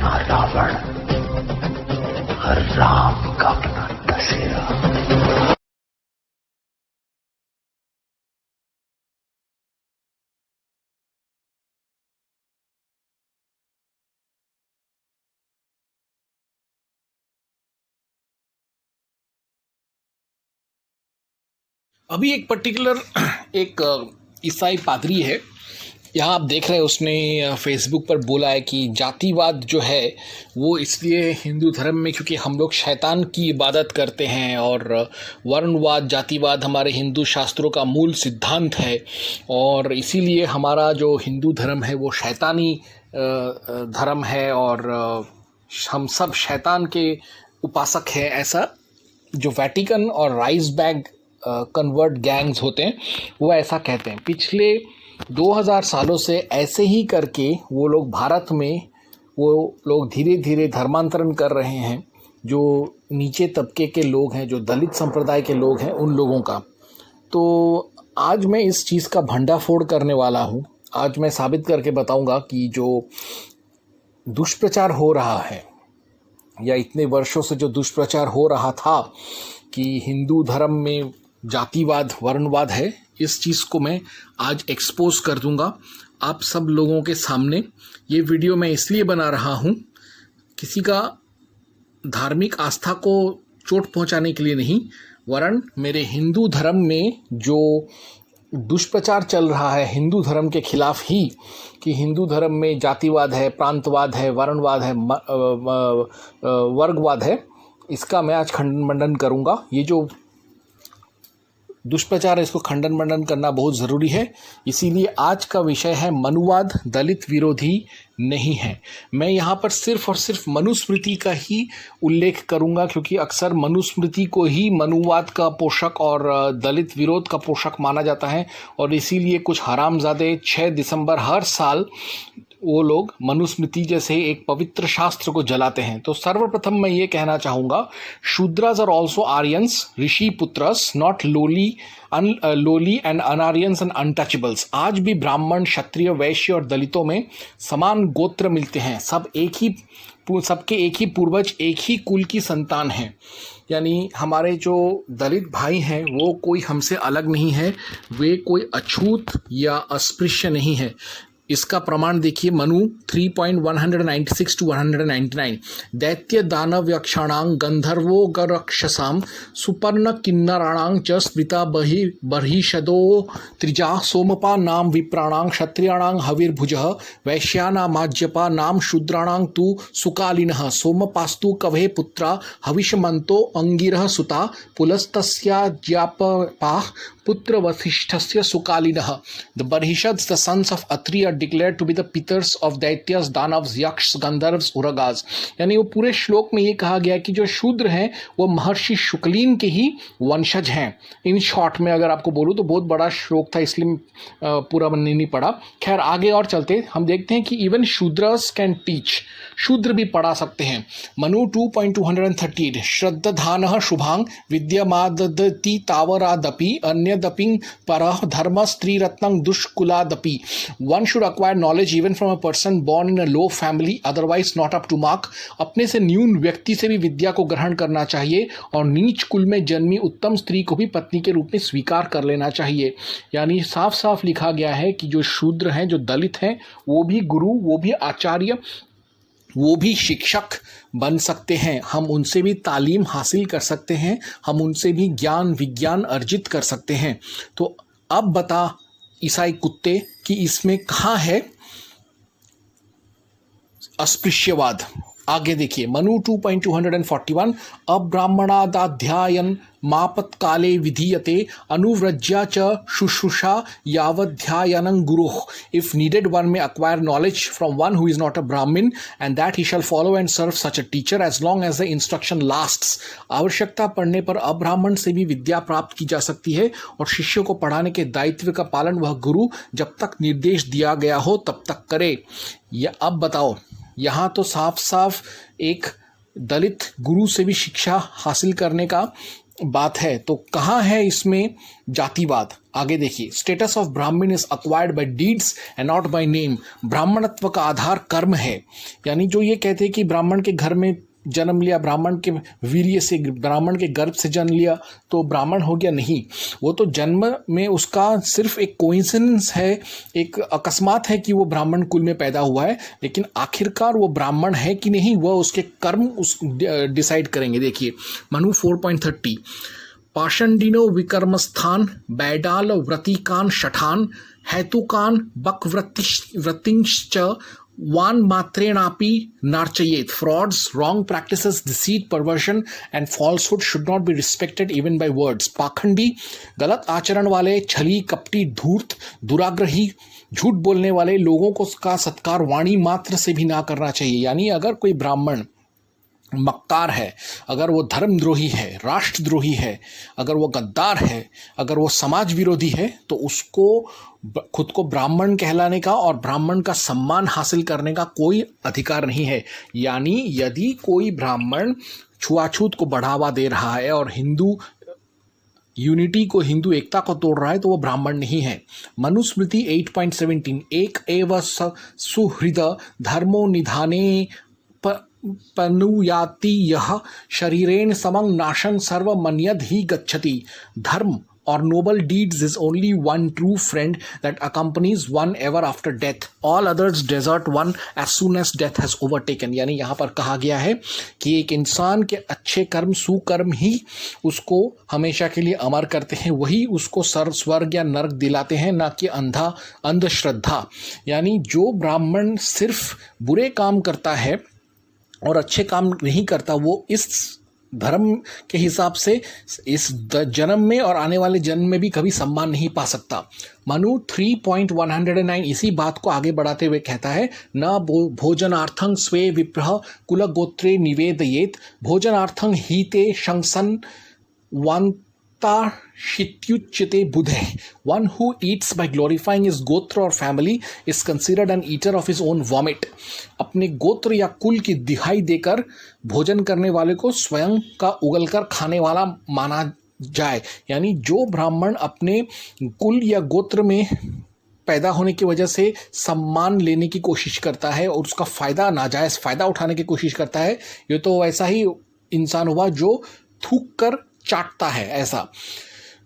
अपना रावण और राम का अपना दशहरा। अभी एक पर्टिकुलर एक ईसाई पादरी है, यहाँ आप देख रहे हैं, उसने फेसबुक पर बोला है कि जातिवाद जो है वो इसलिए हिंदू धर्म में क्योंकि हम लोग शैतान की इबादत करते हैं और वर्णवाद जातिवाद हमारे हिंदू शास्त्रों का मूल सिद्धांत है और इसीलिए हमारा जो हिंदू धर्म है वो शैतानी धर्म है और हम सब शैतान के उपासक हैं। ऐसा जो वैटिकन और राइसबैग कन्वर्ट गैंग्स होते हैं वो ऐसा कहते हैं। पिछले 2000 सालों से ऐसे ही करके वो लोग भारत में वो लोग धीरे धीरे धर्मांतरण कर रहे हैं, जो नीचे तबके के लोग हैं, जो दलित संप्रदाय के लोग हैं, उन लोगों का। तो आज मैं इस चीज़ का भंडाफोड़ करने वाला हूँ। आज मैं साबित करके बताऊँगा कि जो दुष्प्रचार हो रहा है या इतने वर्षों से जो दुष्प्रचार हो रहा था कि हिंदू धर्म में जातिवाद वर्णवाद है, इस चीज़ को मैं आज एक्सपोज कर दूंगा आप सब लोगों के सामने। ये वीडियो मैं इसलिए बना रहा हूँ, किसी का धार्मिक आस्था को चोट पहुँचाने के लिए नहीं, वरन मेरे हिंदू धर्म में जो दुष्प्रचार चल रहा है हिंदू धर्म के खिलाफ ही, कि हिंदू धर्म में जातिवाद है, प्रांतवाद है, वर्णवाद है, वर्गवाद है, इसका मैं आज खंडन मंडन करूँगा। ये जो दुष्प्रचार है इसको खंडन मंडन करना बहुत ज़रूरी है। इसीलिए आज का विषय है मनुवाद दलित विरोधी नहीं है। मैं यहाँ पर सिर्फ और सिर्फ मनुस्मृति का ही उल्लेख करूँगा, क्योंकि अक्सर मनुस्मृति को ही मनुवाद का पोषक और दलित विरोध का पोषक माना जाता है और इसीलिए कुछ हरामजादे 6 दिसंबर हर साल वो लोग मनुस्मृति जैसे एक पवित्र शास्त्र को जलाते हैं। तो सर्वप्रथम मैं ये कहना चाहूँगा, शूद्रास आर ऑल्सो आर्यंस ऋषि पुत्रस, नॉट लोली एंड अनार्यंस एंड अनटचेबल्स। आज भी ब्राह्मण, क्षत्रिय, वैश्य और दलितों में समान गोत्र मिलते हैं। सबके एक ही पूर्वज, एक ही कुल की संतान हैं। यानी हमारे जो दलित भाई हैं वो कोई हमसे अलग नहीं है, वे कोई अछूत या अस्पृश्य नहीं है। इसका प्रमाण देखिए, मनु 3.196 to 199। दैत्य दानव यक्षाणां गंधर्वो गरक्षसां सुपर्ण किन्नराणां च स्मृता बर्हिषदो त्रिजा सोमपा नाम विप्राणां क्षत्रियाणां हविर्भुजः वैश्यानामाज्यपा नाम शूद्राणां तु सुकालिनः सोमपास्तु कवे पुत्रा हविषमन्तो अंगिरः सुता पुलस्तस्याज्यापपाः पुत्र वसिष्ठस्य सुकालिनः। The Barhishads, the sons of Atri, are declared to be the pitars of Daityas, Danavs, Yakshs, Gandharvs, Uragas। यानी वो पूरे श्लोक में ये कहा गया कि जो शूद्र हैं वो महर्षि शुक्लीन के ही वंशज हैं। इन शॉर्ट में अगर आपको बोलूँ तो बहुत बड़ा श्लोक था, इसलिए पूरा बनने नहीं पड़ा। खैर आगे और चलते हम देखते हैं कि इवन शूद्रस कैन टीच, शूद्र भी पढ़ा सकते हैं। मनु 2.238 श्रद्धानः शुभांग विद्यमादति तावरादपि अन्यदपि परः धर्म स्त्री रत्नं दुष्कुलादपि। One should acquire knowledge even from a person born in a low family, otherwise not up to mark। अपने से न्यून व्यक्ति से भी विद्या को ग्रहण करना चाहिए और नीच कुल में जन्मी उत्तम स्त्री को भी पत्नी के रूप में स्वीकार कर लेना चाहिए। यानी साफ साफ लिखा गया है कि जो शूद्र हैं, जो दलित हैं, वो भी गुरु, वो भी आचार्य, वो भी शिक्षक बन सकते हैं। हम उनसे भी तालीम हासिल कर सकते हैं, हम उनसे भी ज्ञान विज्ञान अर्जित कर सकते हैं। तो अब बता ईसाई कुत्ते कि इसमें कहाँ है अस्पृश्यवाद। आगे देखिए, मनु 2.241 अब्राह्मणादाध्यायन मापत काले विधीयते अनुव्रज्या च शुश्रूषा यावध्यायनं गुरुः। इफ नीडेड वन में acquire knowledge from one who is not a Brahmin and that he shall follow and serve such a teacher as long as the instruction lasts। आवश्यकता पड़ने पर अब्राह्मण से भी विद्या प्राप्त की जा सकती है और शिष्यों को पढ़ाने के दायित्व का पालन वह गुरु जब तक निर्देश दिया गया हो तब तक करे। या अब बताओ, यहाँ तो साफ साफ एक दलित गुरु से भी शिक्षा हासिल करने का बात है तो कहाँ है इसमें जातिवाद? आगे देखिए, status of Brahmin is acquired by deeds and not by name. ब्राह्मणत्व का आधार कर्म है, यानी जो ये कहते हैं कि ब्राह्मण के घर में जन्म लिया, ब्राह्मण के वीर्य से, ब्राह्मण के गर्भ से जन्म लिया तो ब्राह्मण हो गया, नहीं। वो तो जन्म में उसका सिर्फ एक कोइंसिडेंस है, एक अकस्मात है कि वो ब्राह्मण कुल में पैदा हुआ है, लेकिन आखिरकार वो ब्राह्मण है कि नहीं वह उसके कर्म उस डिसाइड करेंगे। देखिए मनु 4.30, पाषंडिनो विकर्मस्थान बैडाल व्रतिकान शठान हेतुकान बकव्रतिश्च वान मात्रेणापि नार्चयेत। Frauds, wrong practices, deceit, perversion and falsehood should not be respected even by words. पाखंडी, गलत आचरण वाले, छली, कपटी, धूर्त, दुराग्रही, झूठ बोलने वाले लोगों को का सत्कार वाणी मात्र से भी ना करना चाहिए। यानी अगर कोई ब्राह्मण मक्कार है, अगर वो धर्मद्रोही है, राष्ट्रद्रोही है, अगर वो गद्दार है, अगर वो समाज विरोधी है, तो उसको खुद को ब्राह्मण कहलाने का और ब्राह्मण का सम्मान हासिल करने का कोई अधिकार नहीं है। यानी यदि कोई ब्राह्मण छुआछूत को बढ़ावा दे रहा है और हिंदू यूनिटी को, हिंदू एकता को तोड़ रहा है, तो वो ब्राह्मण नहीं है। मनुस्मृति 8.17, एक एव सुहृद धर्मो निधाने पनुयाति यह शरीरेण समं नाशन सर्व मन्यद ही गच्छति। धर्म or noble deeds is only one true friend that accompanies one ever after death. All others desert one as soon as death has overtaken. यानी यहाँ पर कहा गया है कि एक इंसान के अच्छे कर्म, सुकर्म ही उसको हमेशा के लिए अमर करते हैं, वही उसको स्वर्ग या नरक दिलाते हैं, ना कि अंधश्रद्धा। यानी जो ब्राह्मण सिर्फ बुरे काम करता है और अच्छे काम नहीं करता, वो इस धर्म के हिसाब से इस जन्म में और आने वाले जन्म में भी कभी सम्मान नहीं पा सकता। मनु 3.109 इसी बात को आगे बढ़ाते हुए कहता है, न भोजनार्थं स्वे विप्रह कुल Gotre निवेदयेत भोजनार्थं हीते शंसन शित्युच्यते बुधे। One who eats by glorifying his गोत्र और family is considered an eater of his own vomit. अपने गोत्र या कुल की दिहाई देकर भोजन करने वाले को स्वयं का उगलकर खाने वाला माना जाए। यानी जो ब्राह्मण अपने कुल या गोत्र में पैदा होने की वजह से सम्मान लेने की कोशिश करता है और उसका फ़ायदा, नाजायज़ फ़ायदा उठाने की कोशिश करता है, ये तो वैसा ही इंसान हुआ जो थूक कर चाटता है, ऐसा।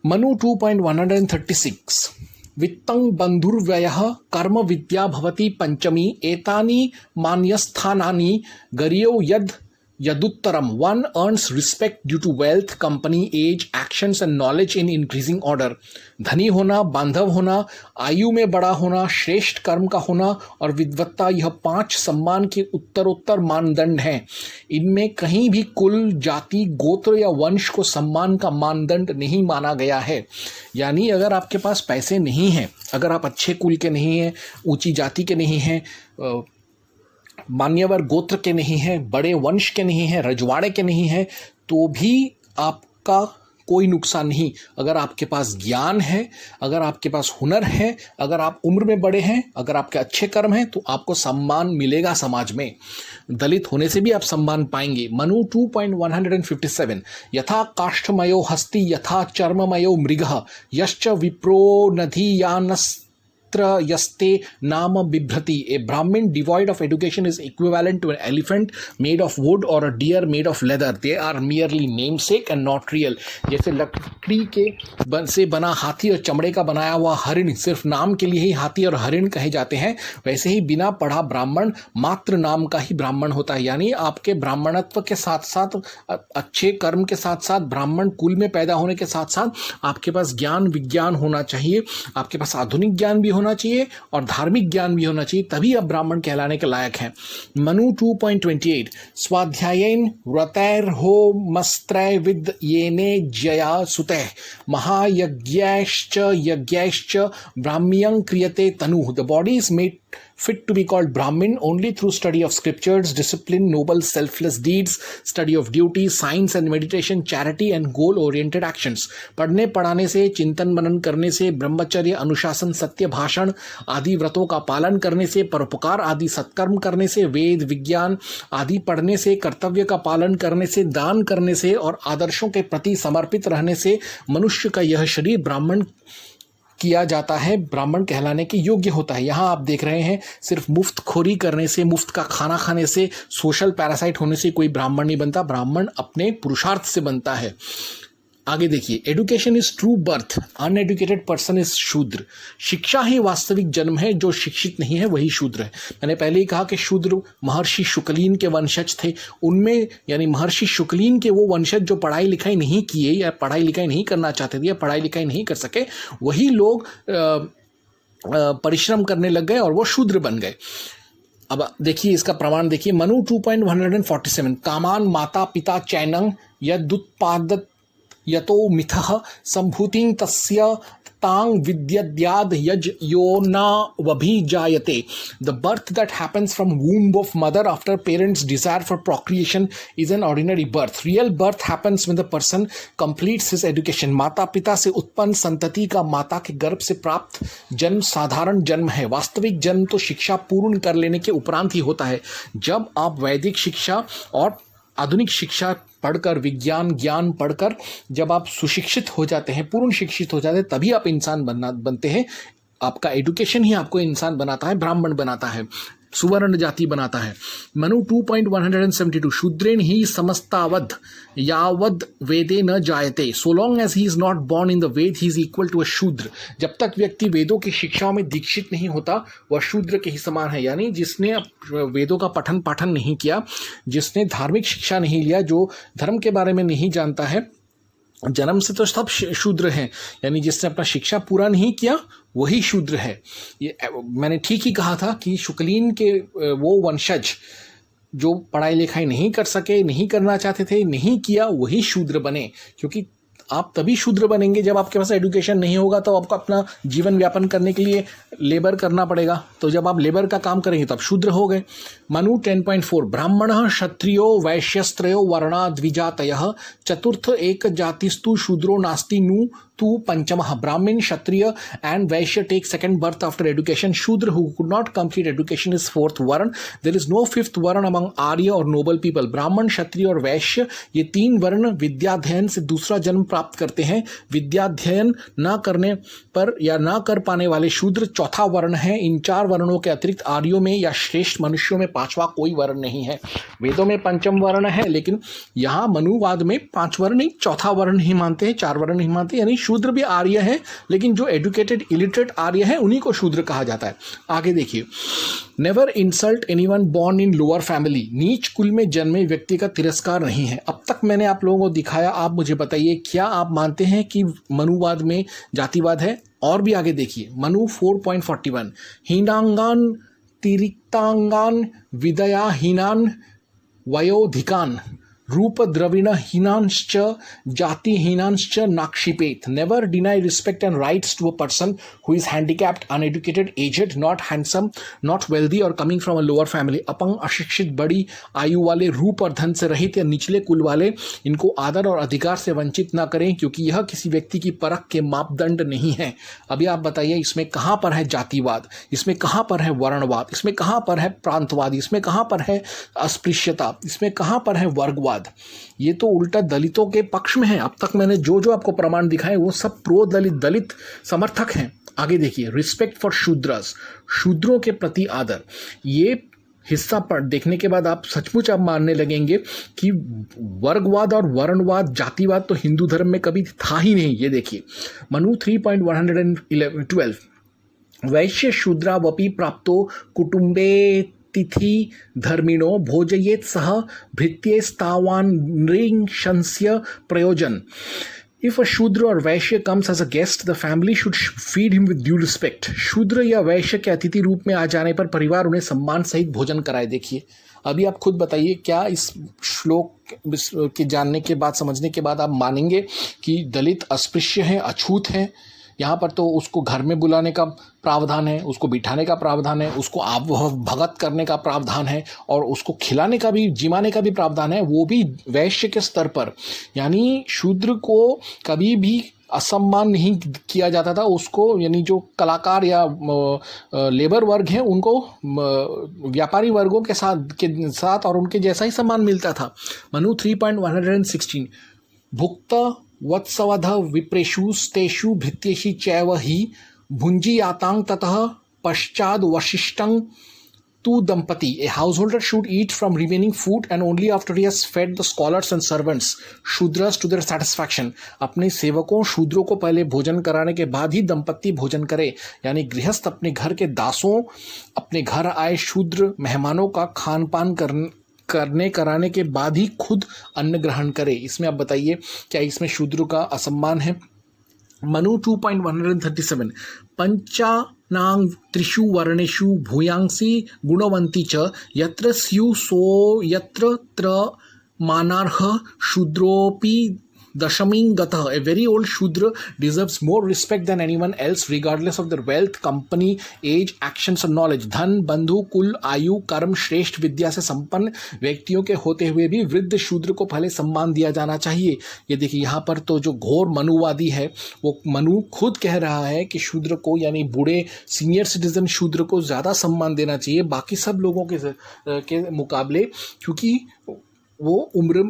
मनु 2.136, वित्तं बंधुर्व्ययः कर्म विद्या भवति पंचमी एतानि मान्यस्थानानि गर्यो यदुत्तरम। One earns respect due to wealth, company, age, actions and knowledge in increasing order. धनी होना, बांधव होना, आयु में बड़ा होना, श्रेष्ठ कर्म का होना और विद्वत्ता, यह 5 सम्मान के उत्तरोत्तर मानदंड हैं। इनमें कहीं भी कुल, जाति, गोत्र या वंश को सम्मान का मानदंड नहीं माना गया है। यानी अगर आपके पास पैसे नहीं हैं, अगर आप अच्छे कुल के नहीं हैं, ऊंची जाति के नहीं हैं, मान्यवर गोत्र के नहीं हैं, बड़े वंश के नहीं हैं, रजवाड़े के नहीं हैं, तो भी आपका कोई नुकसान नहीं। अगर आपके पास ज्ञान है, अगर आपके पास हुनर है, अगर आप उम्र में बड़े हैं, अगर आपके अच्छे कर्म हैं, तो आपको सम्मान मिलेगा समाज में। दलित होने से भी आप सम्मान पाएंगे। मनु 2.157, यथा काष्ठमयो हस्ति यथा चर्ममयो मृगः यश्च विप्रो नधियानस् यस्ते नाम बिभ्रति। A Brahmin devoid of education is equivalent to an elephant made of wood or a deer made of leather. They are merely namesake and not real. जैसे लकड़ी के से बना हाथी और चमड़े का बनाया हुआ हरिण सिर्फ नाम के लिए ही हाथी और हरिण कहे जाते हैं, वैसे ही बिना पढ़ा ब्राह्मण मात्र नाम का ही ब्राह्मण होता है। यानी आपके ब्राह्मणत्व के साथ साथ, अच्छे कर्म के साथ साथ, ब्राह्मण कुल में पैदा होने के साथ साथ आपके पास ज्ञान विज्ञान होना चाहिए, आपके पास आधुनिक ज्ञान भी होना चाहिए और धार्मिक ज्ञान भी होना चाहिए, तभी आप ब्राह्मण कहलाने के लायक हैं। मनु 2.28, स्वाध्यायेन व्रतैर्हो मस्त्रय विद येने जया सुतः महायज्ञैश्च यज्ञैश्च ब्राह्म्यं क्रियते तनु। The body is made fit to be called Brahmin only through study of scriptures, discipline, noble selfless deeds, study of duty, science and meditation, charity and goal-oriented actions. पढ़ने पढ़ाने से, चिंतन मनन करने से, ब्रह्मचर्य, अनुशासन, सत्य भाषण आदि व्रतों का पालन करने से, परोपकार आदि सत्कर्म करने से, वेद विज्ञान आदि पढ़ने से, कर्तव्य का पालन करने से, दान करने से और आदर्शों के प्रति समर्पित रहने से मनुष्य का यह शरीर ब्राह्मण किया जाता है, ब्राह्मण कहलाने के योग्य होता है। यहाँ आप देख रहे हैं सिर्फ मुफ्त खोरी करने से, मुफ्त का खाना खाने से, सोशल पैरासाइट होने से कोई ब्राह्मण नहीं बनता। ब्राह्मण अपने पुरुषार्थ से बनता है। आगे देखिए, education is true birth, uneducated person is शूद्र। शिक्षा ही वास्तविक जन्म है, जो शिक्षित नहीं है वही शूद्र है। मैंने पहले ही कहा कि शूद्र महर्षि शुक्लीन के वंशज थे। उनमें यानी महर्षि शुक्लीन के वो वंशज जो पढ़ाई लिखाई नहीं किए या पढ़ाई लिखाई नहीं करना चाहते थे या पढ़ाई लिखाई नहीं कर सके, वही लोग परिश्रम करने लग गए और वो शूद्र बन गए। अब देखिए इसका प्रमाण देखिए, मनु 2.147 कामान माता पिता चैनंग यदुत्पादत यतो मिथः संभूतिं तस्य तांग विद्यद्याद यज योना वभिजायते। The birth that happens from womb of mother after parents' desire for procreation is an ordinary birth. Real birth happens when the person completes his education. माता पिता से उत्पन्न संतति का माता के गर्भ से प्राप्त जन्म साधारण जन्म है। वास्तविक जन्म तो शिक्षा पूर्ण कर लेने के उपरांत ही होता है। जब आप वैदिक शिक्षा और आधुनिक शिक्षा पढ़कर, विज्ञान ज्ञान पढ़कर जब आप सुशिक्षित हो जाते हैं, पूर्ण शिक्षित हो जाते हैं, तभी आप इंसान बनते हैं। आपका एजुकेशन ही आपको इंसान बनाता है, ब्राह्मण बनाता है, सुवर्ण जाति बनाता है। मनु 2.172 शूद्रेण ही समस्तावद यावद वेदे न जायते। So long as he is not born in the Veda he is equal to a shudra. जब तक व्यक्ति वेदों की शिक्षाओं में दीक्षित नहीं होता, वह शूद्र के ही समान है। यानी जिसने वेदों का पठन पाठन नहीं किया, जिसने धार्मिक शिक्षा नहीं लिया, जो धर्म के बारे में नहीं जानता है, जन्म से तो सब शूद्र हैं। यानी जिसने अपना शिक्षा पूरा नहीं किया वही शूद्र है। ये मैंने ठीक ही कहा था कि शुक्लीन के वो वंशज जो पढ़ाई लिखाई नहीं कर सके, नहीं करना चाहते थे, नहीं किया, वही शूद्र बने। क्योंकि आप तभी शूद्र बनेंगे जब आपके पास एजुकेशन नहीं होगा, तो आपको अपना जीवन व्यापन करने के लिए लेबर करना पड़ेगा। तो जब आप लेबर का काम करेंगे तब शूद्र हो गए। मनु 10.4 ब्राह्मणः क्षत्रियो वैश्यस्त्रयो वर्णा द्विजातयः चतुर्थ एक जातिस्तु शूद्रो नास्ति नु तु पंचमः। ब्राह्मण, क्षत्रिय and Vaishya take second birth after education. Shudra who could not complete education is fourth varn. There is no fifth varn among Arya or noble people. ब्राह्मण, क्षत्रिय और वैश्य ये तीन वर्ण विद्याध्ययन से दूसरा जन्म प्राप्त करते हैं। विद्याध्ययन न करने पर या न कर पाने वाले शूद्र चौथा वर्ण है। इन चार वर्णों के अतिरिक्त आर्यों में या श्रेष्ठ मनुष्यों में पांचवा कोई वर्ण नहीं है। वेदों में पंचम वर्ण है, लेकिन यहाँ मनुवाद में पांच वर्ण नहीं, चौथा वर्ण ही मानते हैं, चार वर्ण नहीं मानते। यानी शूद्र भी आर्य है, लेकिन जो एजुकेटेड इलिटरेट आर्य है उन्हीं को शूद्र कहा जाता है। आगे देखिए, never insult anyone born in lower family. नीच कुल में जन्मे व्यक्ति का तिरस्कार नहीं है। अब तक मैंने आप लोगों को दिखाया, आप मुझे बताइए क्या आप मानते हैं कि मनुवाद में जातिवाद है? और भी आगे देखिए, मनु 4.41 हीनांगान तिरिक्तांगान विदयाहीनान वयोधिकान रूप द्रविण हीनांश्च जाति हीनांश्च नाक्षिपेत। Never deny respect and rights to a person who is handicapped, uneducated, aged, not handsome, not wealthy और coming from a lower family. अपंग, अशिक्षित, बड़ी आयु वाले, रूप और धन से रहित या निचले कुल वाले, इनको आदर और अधिकार से वंचित न करें, क्योंकि यह किसी व्यक्ति की परख के मापदंड नहीं है। अभी आप बताइए, इसमें कहाँ पर है जातिवाद, इसमें कहाँ पर है वर्णवाद, इसमें कहाँ पर है प्रांतवाद, इसमें कहाँ पर है अस्पृश्यता, इसमें कहाँ पर है वर्गवाद? ये तो उल्टा दलितों के पक्ष में है। अब तक मैंने जो जो आपको प्रमाण दिखाए वो सब प्रो दलित, दलित समर्थक हैं। आगे देखिए, रिस्पेक्ट फॉर शूद्रस, शूद्रों के प्रति आदर। ये हिस्सा पर देखने के बाद आप सचमुच आप मानने लगेंगे कि वर्गवाद और वर्णवाद, जातिवाद तो हिंदू धर्म में कभी था ही नहीं। ये देखिए, मनु 3.112 वैश्य शूद्रावपि प्राप्तो कुटुंबे तिथि धर्मिणो भोजयेत सह भृत्यस्तावान नृशंस्य प्रयोजन। If a Shudra or Vaishya comes as a guest, the family should feed him with due respect. शूद्र या वैश्य के अतिथि रूप में आ जाने पर परिवार उन्हें सम्मान सहित भोजन कराए। देखिए, अभी आप खुद बताइए, क्या इस श्लोक के जानने के बाद, समझने के बाद आप मानेंगे कि दलित अस्पृश्य हैं, अछूत हैं? यहाँ पर तो उसको घर में बुलाने का प्रावधान है, उसको बिठाने का प्रावधान है, उसको भगत करने का प्रावधान है, और उसको खिलाने का भी, जिमाने का भी प्रावधान है, वो भी वैश्य के स्तर पर। यानी शूद्र को कभी भी असम्मान नहीं किया जाता था उसको, यानी जो कलाकार या लेबर वर्ग हैं उनको व्यापारी वर्गों के साथ और उनके जैसा ही सम्मान मिलता था। मनु 3.116 भुक्त वत्सवध विप्रेषुस्तेषु भित्तेषु चैव हि भुञ्जीयातां ततः पश्चाद वशिष्ठं to dampati. A householder should eat from remaining food and only after he has fed the scholars and servants, shudras, to their satisfaction. अपने सेवकों शूद्रों को पहले भोजन कराने के बाद ही दंपति भोजन करे। यानी गृहस्थ अपने घर के दासों, अपने घर आए शूद्र मेहमानों का खान पान करने कराने के बाद ही खुद अन्न ग्रहण करे। इसमें आप बताइए क्या इसमें शूद्र का असम्मान है? मनु 2.137 पंचानां त्रिषु वर्णेषु भूयांसी गुणवंती च यत्र स्यु सो यत्र त्र मानार्ह शूद्रोपि दशमीं गतः. A very old Shudra deserves more respect than anyone else regardless of their wealth, company, age, actions और knowledge. धन, बंधु, कुल, आयु, कर्म, श्रेष्ठ विद्या से संपन्न व्यक्तियों के होते हुए भी वृद्ध शूद्र को पहले सम्मान दिया जाना चाहिए। ये देखिए यहाँ पर तो जो घोर मनुवादी है वो मनु खुद कह रहा है कि शूद्र को, यानी बूढ़े सीनियर सिटीजन शूद्र को ज़्यादा सम्मान देना चाहिए बाकी सब लोगों के मुकाबले, क्योंकि वो उम्र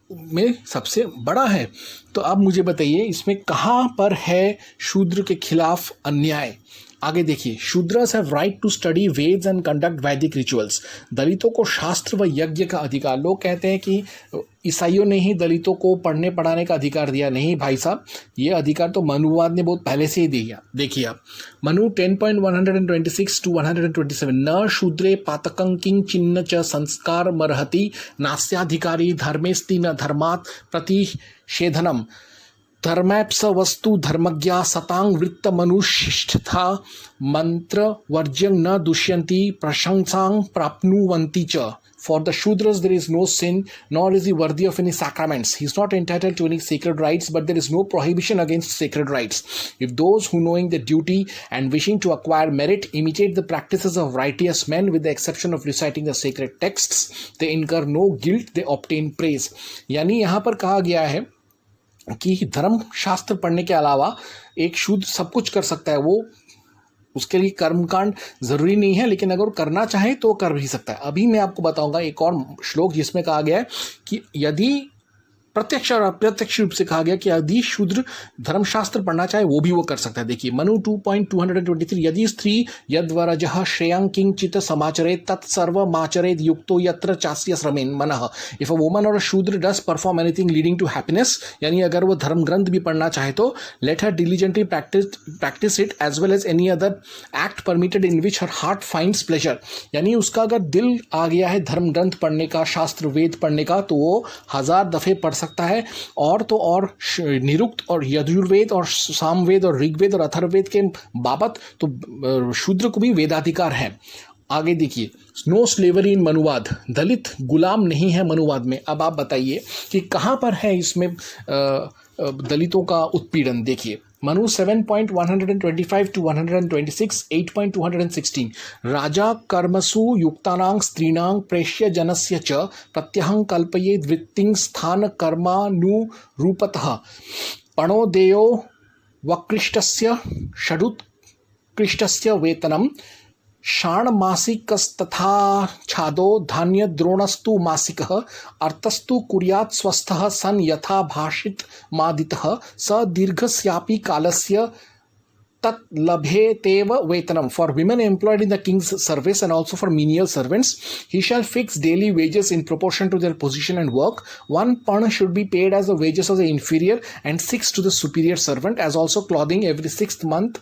में सबसे बड़ा है। तो अब मुझे बताइए इसमें कहाँ पर है शूद्र के खिलाफ अन्याय? आगे देखिए, shudras have right to study Vedas and conduct Vedic rituals. दलितों को शास्त्र व यज्ञ का अधिकार. लोग कहते हैं कि ईसाइयों ने ही दलितों को पढ़ने पढ़ाने का अधिकार दिया. नहीं भाई साहब, ये अधिकार तो मनुवाद ने बहुत पहले से ही दिया. देखिए आप मनु 10.126 to 127 न शूद्रे पातकं किं चिन्ह च संस्कार मर्हति नास्याधिकारी धर्मेस्ति न धर्मात् प्रतिषेधनम धर्मैप्स वस्तु धर्मज्ञा सतांग वृत्त मनुष्ठा मंत्र वर्ज्यं न दुष्यन्ति प्रशंसां प्राप्नुवन्ति च. For the Shudras there is no sin, nor is he worthy of any sacraments. He is not entitled to any sacred rites, but there is no prohibition against sacred rites. If those who, knowing their duty and wishing to acquire merit, imitate the practices of righteous men with the exception of reciting the sacred texts, they incur no guilt, they obtain praise. यानी यहाँ पर कहा गया है कि धर्म शास्त्र पढ़ने के अलावा एक शूद्र सब कुछ कर सकता है. वो उसके लिए कर्मकांड जरूरी नहीं है, लेकिन अगर करना चाहे तो कर भी सकता है. अभी मैं आपको बताऊंगा एक और श्लोक जिसमें कहा गया है कि यदि प्रत्यक्ष और अप्रत्यक्ष रूप से कहा गया कि यदि शूद्र धर्मशास्त्र पढ़ना चाहे वो भी वो कर सकता है. देखिए मनु 2.223 यदि स्त्री यद्वरजः श्रेयं किंचित समाचरेत तत्सर्वमाचरेत युक्तो यत्र चास्य श्रमेन मनः. इफ अ वुमन और a shudra does perform anything leading to happiness, यानी अगर वो धर्म ग्रंथ भी पढ़ना चाहे तो let her diligently practice it as well as any other act permitted in which her heart finds pleasure. यानी उसका अगर दिल आ गया है धर्म ग्रंथ पढ़ने का, शास्त्र वेद पढ़ने का, तो वो 1000 दफे पढ़ सकता है. और तो और निरुक्त और यजुर्वेद और सामवेद और ऋग्वेद और अथर्ववेद के बाबत तो शूद्र को भी वेदाधिकार है. आगे देखिए, नो स्लेवरी इन मनुवाद. दलित गुलाम नहीं है मनुवाद में. अब आप बताइए कि कहाँ पर है इसमें दलितों का उत्पीड़न. देखिए मनु 7.125 to 126, 8.216 राजा कर्मसु युक्तानां स्त्रीणां प्रेष्य जनस्य च प्रत्यहं कल्पयेद् वृत्तिं स्थान कर्मानुरूपतः पणो देयो वकृष्टस्य षडुत्कृष्टस्य वेतनं षाण्मासिकस्तथा छादो धान्य द्रोणस्तु मासिकः अर्थस्तु कुर्यात् स्वस्थः सन् यथा भाषित मादितः स दीर्घस्यापि कालस्य तत् लभेतेव वेतनम. For women employed in the king's service and also for menial servants, he shall fix daily wages in proportion to their position and work. 1 pan should be paid as the wages of the inferior and 6 to the superior servant, as also clothing every 6th month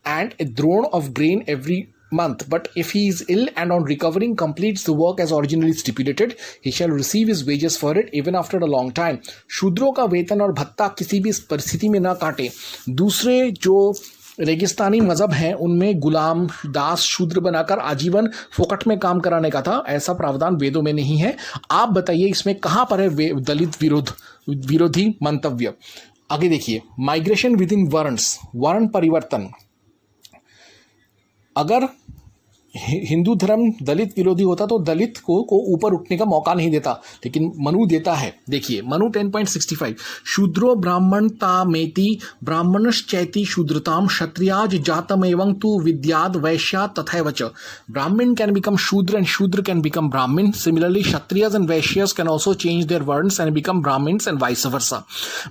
and a drone of grain every month. But if he is ill and on recovering completes the work as originally stipulated, he shall receive his wages for it even after a long time. शूद्रों का वेतन और भत्ता किसी भी परिस्थिति में ना काटे. दूसरे जो रेगिस्तानी मजहब हैं उनमें गुलाम दास शूद्र बनाकर आजीवन फोकट में काम कराने का था. ऐसा प्रावधान वेदों में नहीं है. आप बताइए इसमें कहाँ पर है दलित विरोधी मंतव्य. आगे देखिए, माइग्रेशन विद इन वर्न्स, वर्ण परिवर्तन। अगर हिंदू धर्म दलित विरोधी होता तो दलित को ऊपर उठने का मौका नहीं देता, लेकिन मनु देता है। देखिए मनु 10.65, शूद्रो ब्राह्मणतामेति ब्राह्मणश्चैति शूद्रताम क्षत्रियाज जातम एवं तु विद्याद वैश्या तथैव च। Brahmin can become shudra and shudra can become Brahmin. Similarly Kshatriyas and Vaishyas can also change their varnas and become Brahmins and vice versa.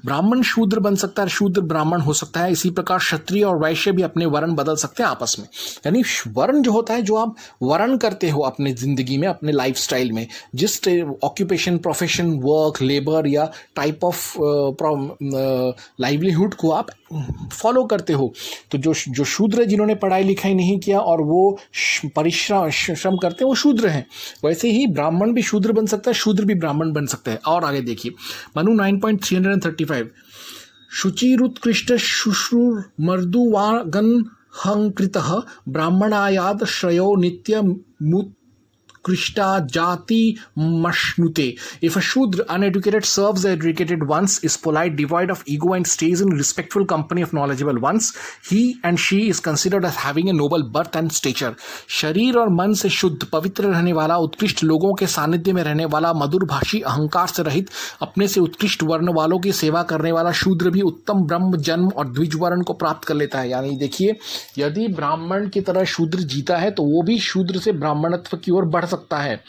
Brahmin shudra बन सकता है, शूद्र ब्राह्मण हो सकता है। इसी प्रकार क्षत्रिय और वैश्य भी अपने वर्ण बदल सकते हैं आपस में। यानी वर्ण जो होता है, जो आप वर्ण करते हो अपने जिंदगी में, अपने लाइफस्टाइल में, जिस ऑक्यूपेशन, प्रोफेशन, वर्क, लेबर या टाइप ऑफ लाइवलीहुड को आप फॉलो करते हो, तो जो शूद्र है, जिन्होंने पढ़ाई लिखाई नहीं किया और वो परिश्रम करते हैं, वो शूद्र हैं। वैसे ही ब्राह्मण भी शूद्र बन सकता है, शूद्र भी ब्राह्मण बन सकता है। और आगे देखिए मनु 9.335, शुचिरुत्कृष्ट शुश्रूर मर्दुवागन हंकृतः ब्राह्मणायाद श्रेयो नित्यमुत्कृष्टा जाति मश्नुते। If a Shudra uneducated serves the educated ones, is polite, devoid of ego and stays in respectful company of knowledgeable ones, he and she is considered as having a noble birth and stature. शरीर और मन से शुद्ध, पवित्र रहने वाला, उत्कृष्ट लोगों के सानिध्य में रहने वाला, मधुर भाषी, अहंकार से रहित, अपने से उत्कृष्ट वर्ण वालों की सेवा करने वाला शूद्र भी उत्तम ब्रह्म जन्म और द्विज वर्ण को प्राप्त कर लेता है। यानी देखिए, यदि ब्राह्मण की तरह शूद्र जीता है तो वो भी शूद्र से ब्राह्मणत्व की ओर बढ़ सकता है।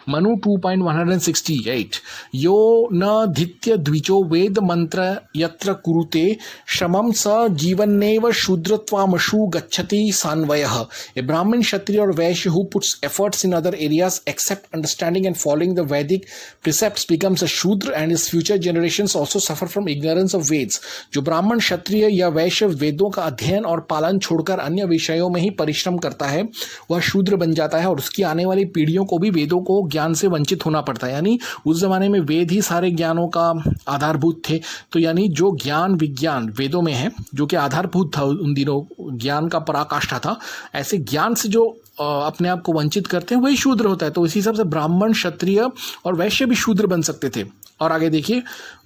मनु 2.168, यो न धित्य द्विजो वेद मंत्र यत्र कुरुते श्रमम स जीवन्नेव शूद्रत्वामशु गच्छति सान्वयः। ए ब्राह्मण, क्षत्रिय और वैश्य who puts efforts in other areas except understanding and following the Vedic precepts becomes a Shudra and his future generations also suffer from ignorance of Veds। जो ब्राह्मण, क्षत्रिय या वैश्य वेदों का अध्ययन और पालन छोड़कर अन्य विषयों में ही परिश्रम करता है, वह शूद्र बन जाता है और उसकी आने वाली पीढ़ियों को भी वेदों को ज्ञान से वंचित होना पड़ता है। यानी उस जमाने में वेद ही सारे ज्ञानों का आधारभूत थे। तो यानी जो ज्ञान विज्ञान वेदों में है, जो कि आधारभूत था, उन दिनों ज्ञान का पराकाष्ठा था, ऐसे ज्ञान से जो अपने आप को वंचित करते हैं वही शूद्र होता है। तो इसी हिसाब से ब्राह्मण, क्षत्रिय और वैश्य भी शूद्र बन सकते थे। और आगे देखिए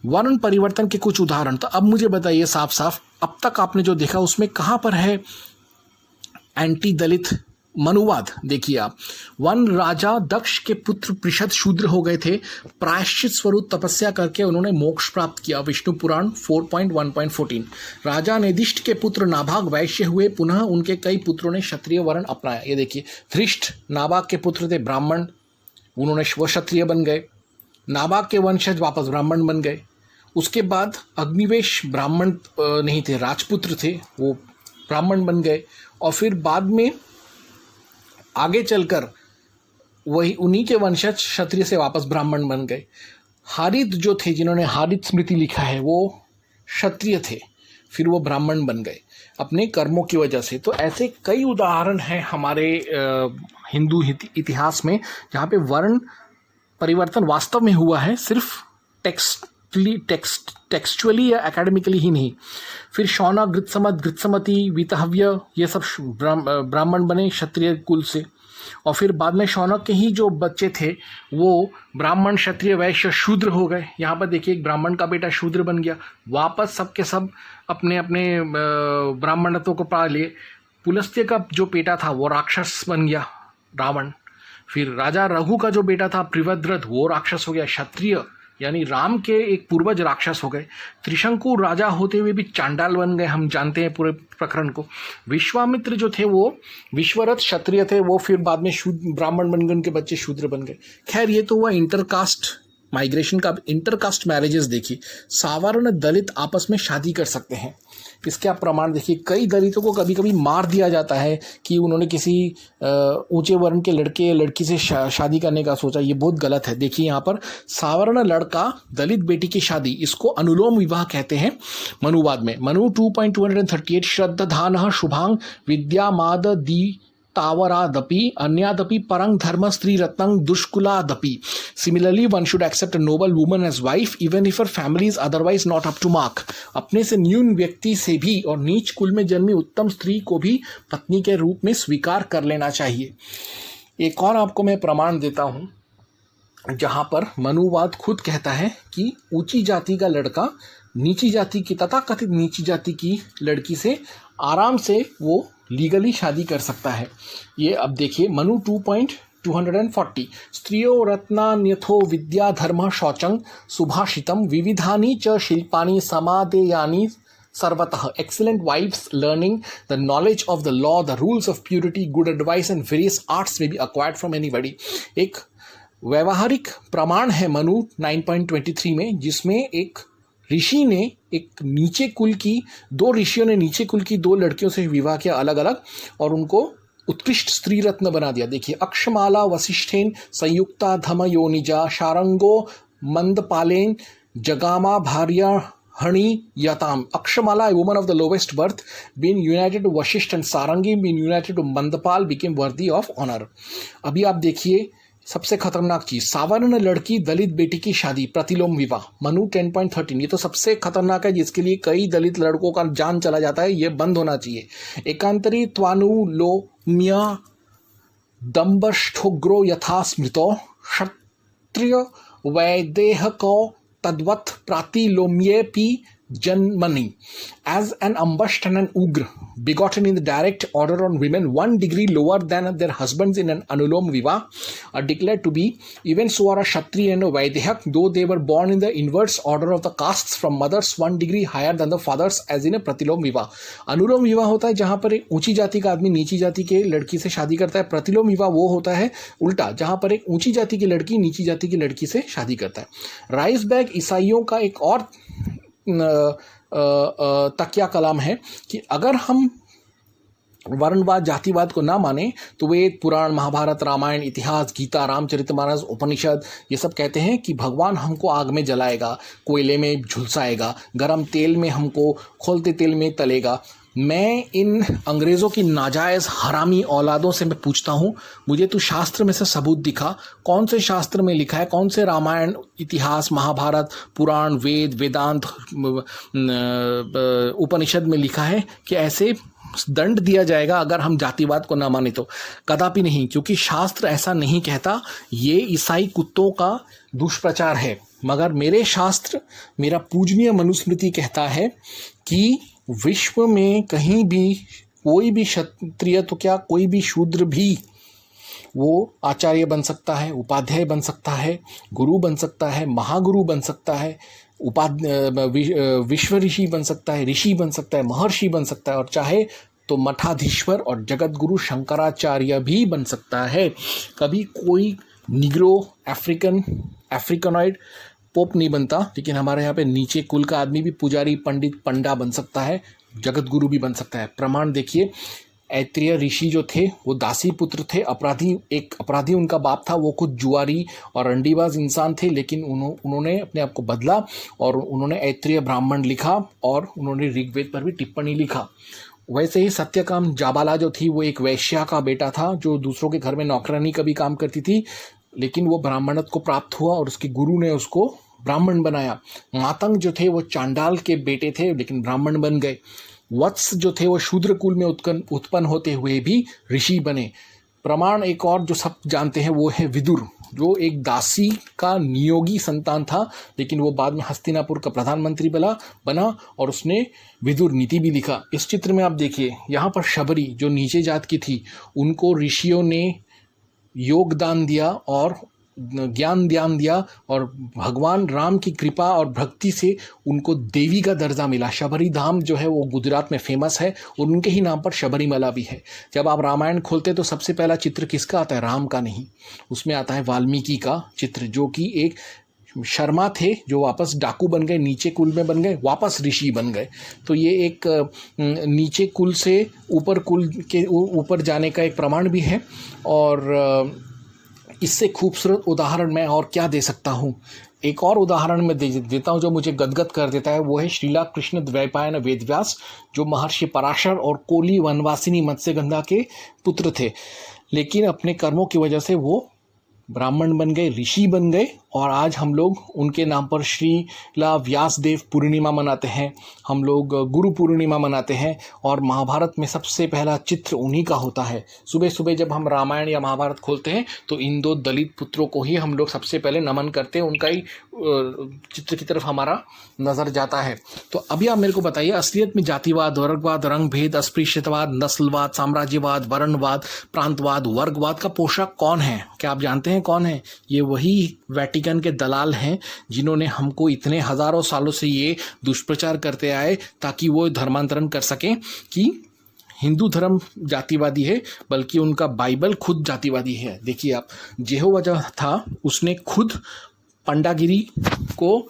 वर्ण परिवर्तन के कुछ उदाहरण। तो अब मुझे बताइए साफ साफ, अब तक आपने जो देखा उसमें कहाँ पर है एंटी दलित मनुवाद? देखिए आप, वन राजा दक्ष के पुत्र पृषद शूद्र हो गए थे, प्रायश्चित स्वरूप तपस्या करके उन्होंने मोक्ष प्राप्त किया। विष्णु पुराण 4.1.14। राजा नेदिष्ट के पुत्र नाभाग वैश्य हुए, पुनः उनके कई पुत्रों ने क्षत्रिय वर्ण अपनाया। ये देखिए, धृष्ट नाभाग के पुत्र थे ब्राह्मण, उन्होंने वो क्षत्रिय बन गए। नाभाग के वंशज वापस ब्राह्मण बन गए। उसके बाद अग्निवेश ब्राह्मण नहीं थे, राजपुत्र थे, वो ब्राह्मण बन गए। और फिर बाद में आगे चलकर वही उन्हीं के वंशज क्षत्रिय से वापस ब्राह्मण बन गए। हारित जो थे, जिन्होंने हारित स्मृति लिखा है, वो क्षत्रिय थे, फिर वो ब्राह्मण बन गए अपने कर्मों की वजह से। तो ऐसे कई उदाहरण हैं हमारे हिंदू इतिहास में जहाँ पे वर्ण परिवर्तन वास्तव में हुआ है, सिर्फ टेक्सचुअली या एकेडमिकली ही नहीं। फिर शौनक, गृत्समती, वीतहव्य, ये सब ब्राह्मण बने क्षत्रिय कुल से। और फिर बाद में शौनक के ही जो बच्चे थे वो ब्राह्मण, क्षत्रिय, वैश्य, शूद्र हो गए। यहाँ पर देखिए, एक ब्राह्मण का बेटा शूद्र बन गया, वापस सबके सब अपने अपने ब्राह्मणत्व को पा लिए। पुलस्त्य का जो बेटा था वो राक्षस बन गया, रावण। फिर राजा रघु का जो बेटा था प्रिवद्रथ, वो राक्षस हो गया, क्षत्रिय, यानी राम के एक पूर्वज राक्षस हो गए। त्रिशंकु राजा होते हुए भी चांडाल बन गए, हम जानते हैं पूरे प्रकरण को। विश्वामित्र जो थे वो विश्वरथ क्षत्रिय थे, वो फिर बाद में ब्राह्मण बन गए, उनके बच्चे शूद्र बन गए। खैर, ये तो हुआ इंटरकास्ट माइग्रेशन का। इंटरकास्ट मैरिजेस देखिए, सावर्ण दलित आपस में शादी कर सकते हैं। इसके आप प्रमाण देखिए, कई दलितों को कभी कभी मार दिया जाता है कि उन्होंने किसी ऊंचे वर्ण के लड़के या लड़की से शादी करने का सोचा। ये बहुत गलत है। देखिए यहाँ पर, सावर्ण लड़का दलित बेटी की शादी, इसको अनुलोम विवाह कहते हैं मनुवाद में। मनु 2.238, श्रद्धाधान शुभांग विद्यामाद दी तावरादपि अन्यादपि परंग धर्म स्त्री रत्नं दुष्कुलादपि। Similarly, one should accept a noble woman as wife even if her family is otherwise not up to mark। अपने से न्यून व्यक्ति से भी और नीच कुल में जन्मी उत्तम स्त्री को भी पत्नी के रूप में स्वीकार कर लेना चाहिए। एक और आपको मैं प्रमाण देता हूँ जहाँ पर मनुवाद खुद कहता है कि ऊंची जाति का लड़का नीची जाति की, तथाकथित नीची जाति की लड़की से आराम से वो लीगली शादी कर सकता है। ये अब देखिए मनु 2.240 स्त्रियो रत्नान्यथो विद्या धर्म शौचं सुभाषितम विविधानि च शिल्पानि समादेयानि सर्वतः excellent wives learning the knowledge of the law, the rules of purity, good advice and various arts may be acquired from anybody। एक व्यवहारिक प्रमाण है मनु 9.23 में, जिसमें एक ऋषि ने एक नीचे कुल की, दो ऋषियों ने नीचे कुल की दो लड़कियों से विवाह किया अलग अलग और उनको उत्कृष्ट स्त्री रत्न बना दिया। देखिए अक्षमाला वसिष्ठेन संयुक्ता धम योनिजा शारंगो मंदपालेन जगामा भार्या हणि यताम। अक्षमाला, a woman of the lowest birth, being united to Vasisht and Sarangi, being united to Mandapal, became worthy of honor। अभी आप देखिए सबसे खतरनाक चीज, सावर्ण लड़की दलित बेटी की शादी, प्रतिलोम विवाह, मनु 10.13। ये तो सबसे खतरनाक है, जिसके लिए कई दलित लड़कों का जान चला जाता है। ये बंद होना चाहिए। एकांतरी त्वानुलोम्या दम्बष्ठोग्रो यथा स्मृतो क्षत्रिय वैदेहको तद्वत् प्रातिलोम्येपि जन्मनि। As an ambushed and an ugra begotten in the direct order on women 1 degree lower than their husbands in an anulom vivah are declared to be, even so are a kshatriya and a vaidehak, though they were born in the inverse order of the castes from mothers 1 degree higher than the fathers, as in a pratilom vivah। अनुलोम विवाह होता है जहां पर एक ऊंची जाति का आदमी नीची जाति के लड़की से शादी करता है। प्रतिलोम विवाह वो होता है उल्टा, जहां पर एक ऊंची जाति की लड़की नीची जाति की लड़की से शादी करता है। राइस बैग ईसाइयों का एक और तकिया कलाम है कि अगर हम वर्णवाद जातिवाद को ना माने तो वेद पुराण महाभारत रामायण इतिहास गीता रामचरितमानस उपनिषद ये सब कहते हैं कि भगवान हमको आग में जलाएगा, कोयले में झुलसाएगा, गरम तेल में हमको खोलते तेल में तलेगा। मैं इन अंग्रेज़ों की नाजायज़ हरामी औलादों से मैं पूछता हूँ, मुझे तो शास्त्र में से सबूत दिखा, कौन से शास्त्र में लिखा है, कौन से रामायण इतिहास महाभारत पुराण वेद वेदांत उपनिषद में लिखा है कि ऐसे दंड दिया जाएगा अगर हम जातिवाद को ना माने तो? कदापि नहीं, क्योंकि शास्त्र ऐसा नहीं कहता। ये ईसाई कुत्तों का दुष्प्रचार है। मगर मेरे शास्त्र, मेरा पूजनीय मनुस्मृति कहता है कि विश्व में कहीं भी कोई भी क्षत्रिय तो क्या कोई भी शूद्र भी वो आचार्य बन सकता है, उपाध्याय बन सकता है, गुरु बन सकता है, महागुरु बन सकता है, विश्व ऋषि बन सकता है, ऋषि बन सकता है, महर्षि बन सकता है और चाहे तो मठाधीश्वर और जगत गुरु शंकराचार्य भी बन सकता है। कभी कोई निग्रो अफ्रीकनॉइड पोप नहीं बनता, लेकिन हमारे यहाँ पे नीचे कुल का आदमी भी पुजारी पंडित पंडा बन सकता है, जगत गुरु भी बन सकता है। प्रमाण देखिए, ऐत्रेय ऋषि जो थे वो दासी पुत्र थे, एक अपराधी उनका बाप था, वो खुद जुआरी और अंडीबाज इंसान थे, लेकिन उन्होंने अपने आप को बदला और उन्होंने ऐत्रेय ब्राह्मण लिखा और उन्होंने ऋग्वेद पर भी टिप्पणी लिखा। वैसे ही सत्यकाम जाबाला जो थी वो एक वैश्या का बेटा था जो दूसरों के घर में नौकरानी का भी काम करती थी, लेकिन वो ब्राह्मणत्व को प्राप्त हुआ और उसके गुरु ने उसको ब्राह्मण बनाया। मातंग जो थे वो चांडाल के बेटे थे लेकिन ब्राह्मण बन गए। वत्स जो थे वो शूद्र कुल में उत्पन्न होते हुए भी ऋषि बने। प्रमाण एक और जो सब जानते हैं वो है विदुर, जो एक दासी का नियोगी संतान था, लेकिन वो बाद में हस्तिनापुर का प्रधानमंत्री बना और उसने विदुर नीति भी लिखा। इस चित्र में आप देखिए, यहाँ पर शबरी जो नीचे जात की थी उनको ऋषियों ने योगदान दिया और ज्ञान दिया और भगवान राम की कृपा और भक्ति से उनको देवी का दर्जा मिला। शबरी धाम जो है वो गुजरात में फेमस है और उनके ही नाम पर शबरीमला भी है। जब आप रामायण खोलते तो सबसे पहला चित्र किसका आता है? राम का नहीं, उसमें आता है वाल्मीकि का चित्र, जो कि एक शर्मा थे जो वापस डाकू बन गए, नीचे कुल में बन गए, वापस ऋषि बन गए। तो ये एक नीचे कुल से ऊपर कुल के ऊपर जाने का एक प्रमाण भी है। और इससे खूबसूरत उदाहरण मैं और क्या दे सकता हूँ? एक और उदाहरण मैं देता हूँ जो मुझे गदगद कर देता है, वो है श्रीला कृष्ण द्वैपायन वेदव्यास, जो महर्षि पराशर और कोली वनवासिनी मत्स्यगंधा के पुत्र थे, लेकिन अपने कर्मों की वजह से वो ब्राह्मण बन गए, ऋषि बन गए और आज हम लोग उनके नाम पर श्रीला व्यासदेव पूर्णिमा मनाते हैं, हम लोग गुरु पूर्णिमा मनाते हैं। और महाभारत में सबसे पहला चित्र उन्हीं का होता है। सुबह सुबह जब हम रामायण या महाभारत खोलते हैं तो इन दो दलित पुत्रों को ही हम लोग सबसे पहले नमन करते हैं, उनका ही चित्र की तरफ हमारा नज़र जाता है। तो अभी आप मेरे को बताइए, असलियत में जातिवाद, वर्गवाद, रंग भेद, अस्पृश्यतावाद, नस्लवाद, साम्राज्यवाद, वर्णवाद, प्रांतवाद, वर्गवाद का पोषक कौन है? क्या आप जानते हैं कौन है? ये वही वेटिकन के दलाल हैं जिन्होंने हमको इतने हजारों सालों से ये दुष्प्रचार करते आए ताकि वो धर्मांतरण कर सकें कि हिंदू धर्म जातिवादी है, बल्कि उनका बाइबल खुद जातिवादी है। देखिए आप, यहोवा जो था उसने खुद पंडागिरी को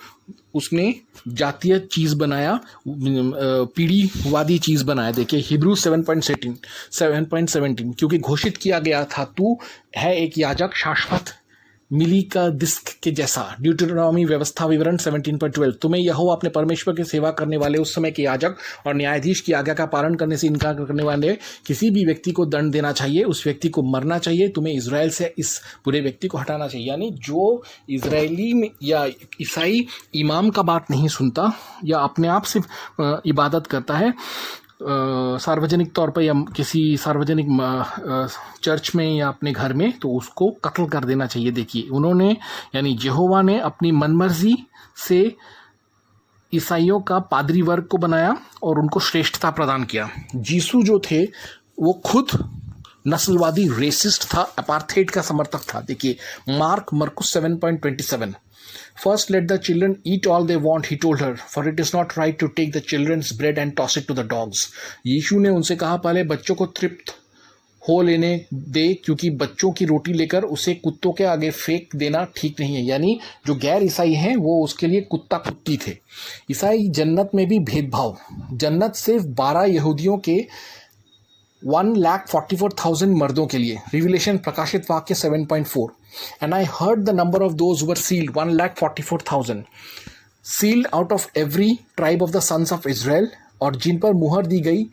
उसने जातीय चीज़ बनाया, पीढ़ीवादी चीज़ बनाया। देखिए हिब्रू 7:17, क्योंकि घोषित किया गया था तू है एक याजक शाश्वत मिली का डिस्क के जैसा। ड्यूटेरोनॉमी व्यवस्था विवरण 17.12, तुम्हें यहोवा अपने परमेश्वर की सेवा करने वाले उस समय के याजक और न्यायाधीश की आज्ञा का पालन करने से इनकार करने वाले किसी भी व्यक्ति को दंड देना चाहिए, उस व्यक्ति को मरना चाहिए। तुम्हें इजराइल से इस बुरे व्यक्ति को हटाना चाहिए। यानी जो इजरायली में या ईसाई इमाम का बात नहीं सुनता या अपने आप सिर्फ इबादत करता है सार्वजनिक तौर पर या किसी सार्वजनिक चर्च में या अपने घर में, तो उसको कत्ल कर देना चाहिए। देखिए उन्होंने यानी यहोवा ने अपनी मनमर्जी से ईसाइयों का पादरी वर्ग को बनाया और उनको श्रेष्ठता प्रदान किया। यीशु जो थे वो खुद नस्लवादी रेसिस्ट था, अपार्थेड का समर्थक था। देखिए मरकुस 7:27, First let the children eat all they want, he told her, for it is not right to take the children's bread and toss it to the dogs. यीशु ने उनसे कहा पहले बच्चों को तृप्त हो लेने दे, क्योंकि बच्चों की रोटी लेकर उसे कुत्तों के आगे फेंक देना ठीक नहीं है। यानी जो गैर ईसाई हैं वो उसके लिए कुत्ता कुत्ती थे। ईसाई जन्नत में भी भेदभाव, जन्नत सिर्फ 12 यहूदियों के 1,44,000 मर्दों के लिए। रिविलेशन प्रकाशित वाक्य 7.4, and I heard the number of those who were sealed, 1,44,000, sealed out of every tribe of the sons of Israel, और जिन पर मुहर दी गई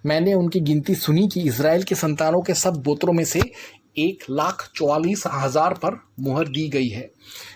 मैंने उनकी गिनती सुनी कि इज़राइल के संतानों के सब गोत्रों में से 1,44,000 पर मुहर दी गई है।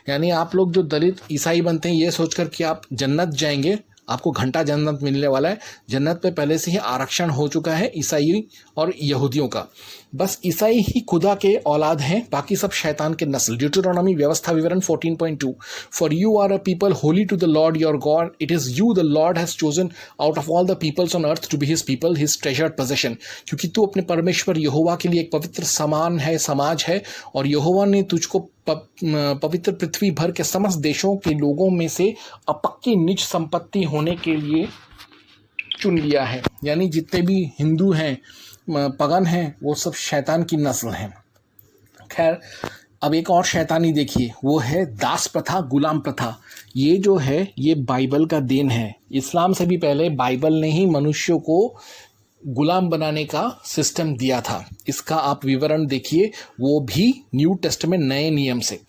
यानी आप लोग जो दलित ईसाई बनते हैं ये सोचकर कि आप जन्नत जाएंगे, आपको घंटा जन्नत मिलने वाला है। जन्नत पे पहले से ही आरक्षण हो चुका है ईसाई और यहूदियों का। बस ईसाई ही खुदा के औलाद हैं, बाकी सब शैतान के नस्ल। ड्यूटेरोनॉमी व्यवस्था विवरण 14.2, for you are a people holy to the Lord your God, it is you the Lord has chosen out of all the peoples on earth to be his people, his treasured possession. क्योंकि तू अपने परमेश्वर यहोवा के लिए एक पवित्र समान है, समाज है, और यहोवा ने तुझको पवित्र पृथ्वी भर के समस्त देशों के लोगों में से अपक्की निज संपत्ति होने के लिए चुन लिया है। यानी जितने भी हिंदू हैं, पगन हैं, वो सब शैतान की नस्ल हैं। खैर अब एक और शैतानी देखिए, वो है दास प्रथा, गुलाम प्रथा। ये जो है ये बाइबल का देन है। इस्लाम से भी पहले बाइबल ने ही मनुष्यों को गुलाम बनाने का सिस्टम दिया था। इसका आप विवरण देखिए, वो भी न्यू टेस्टामेंट नए नियम से।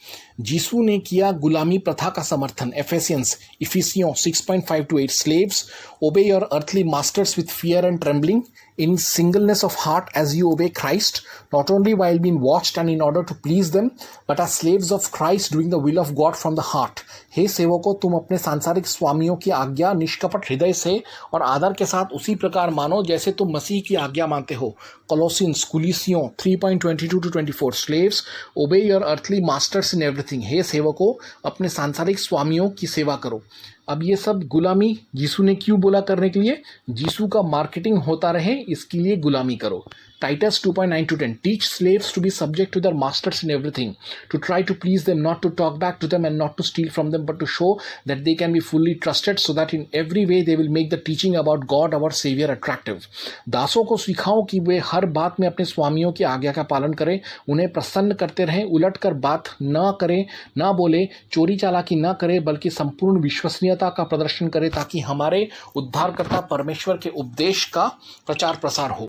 यीशु ने किया गुलामी प्रथा का समर्थन। इफिसियों 6.5-8, स्लेव्स ओबे your earthly masters with fear and trembling in singleness of heart as you obey Christ, not only while being watched and in order to please them, but as slaves of Christ doing the will of God from the heart. हे सेवकों, तुम अपने सांसारिक स्वामियों की आज्ञा निष्कपट हृदय से और आदर के साथ उसी प्रकार मानो जैसे तुम मसीह की आज्ञा मानते हो। कोलोसियंस 3.22-24, slaves obey your earthly masters in everything. हे सेवकों, अपने सांसारिक स्वामियों की सेवा करो। अब ये सब गुलामी यीशु ने क्यों बोला करने के लिए? यीशु का मार्केटिंग होता रहे, इसके लिए गुलामी करो। Titus 2.9-10, teach slaves to be subject to their masters in everything, to try to please them, not to talk back to them and not to steal from them, but to show that they can be fully trusted, so that in every way they will make the teaching about God our Savior attractive. दासों को सिखाओ कि वे हर बात में अपने स्वामियों की आज्ञा का पालन करें, उन्हें प्रसन्न करते रहें, उलट कर बात न करें, न बोले, चोरी चालाकी न करें, बल्कि संपूर्ण विश्वसनीयता का प्रदर्शन करें, ताकि हमारे उद्धारकर्ता परमेश्वर के उपदेश का प्रचार प्रसार हो।